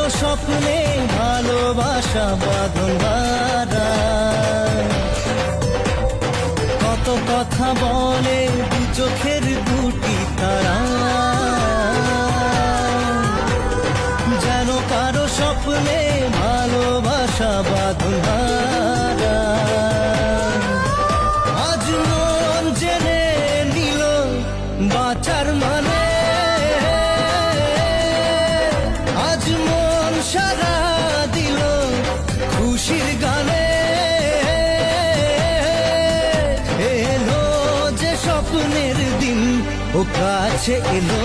স্বপ্নে ভালোবাসা বাঁধন হারা। কত কথা বলে দু চোখের দুটি তারা, যেন কারো স্বপ্নে ভালোবাসা বাঁধন হারা। আজ মন জেনে নিল বাঁচার মানে, আজ মন সারা দিল খুশির গানে। এলো যে স্বপ্নের দিন ও কাছে এলো।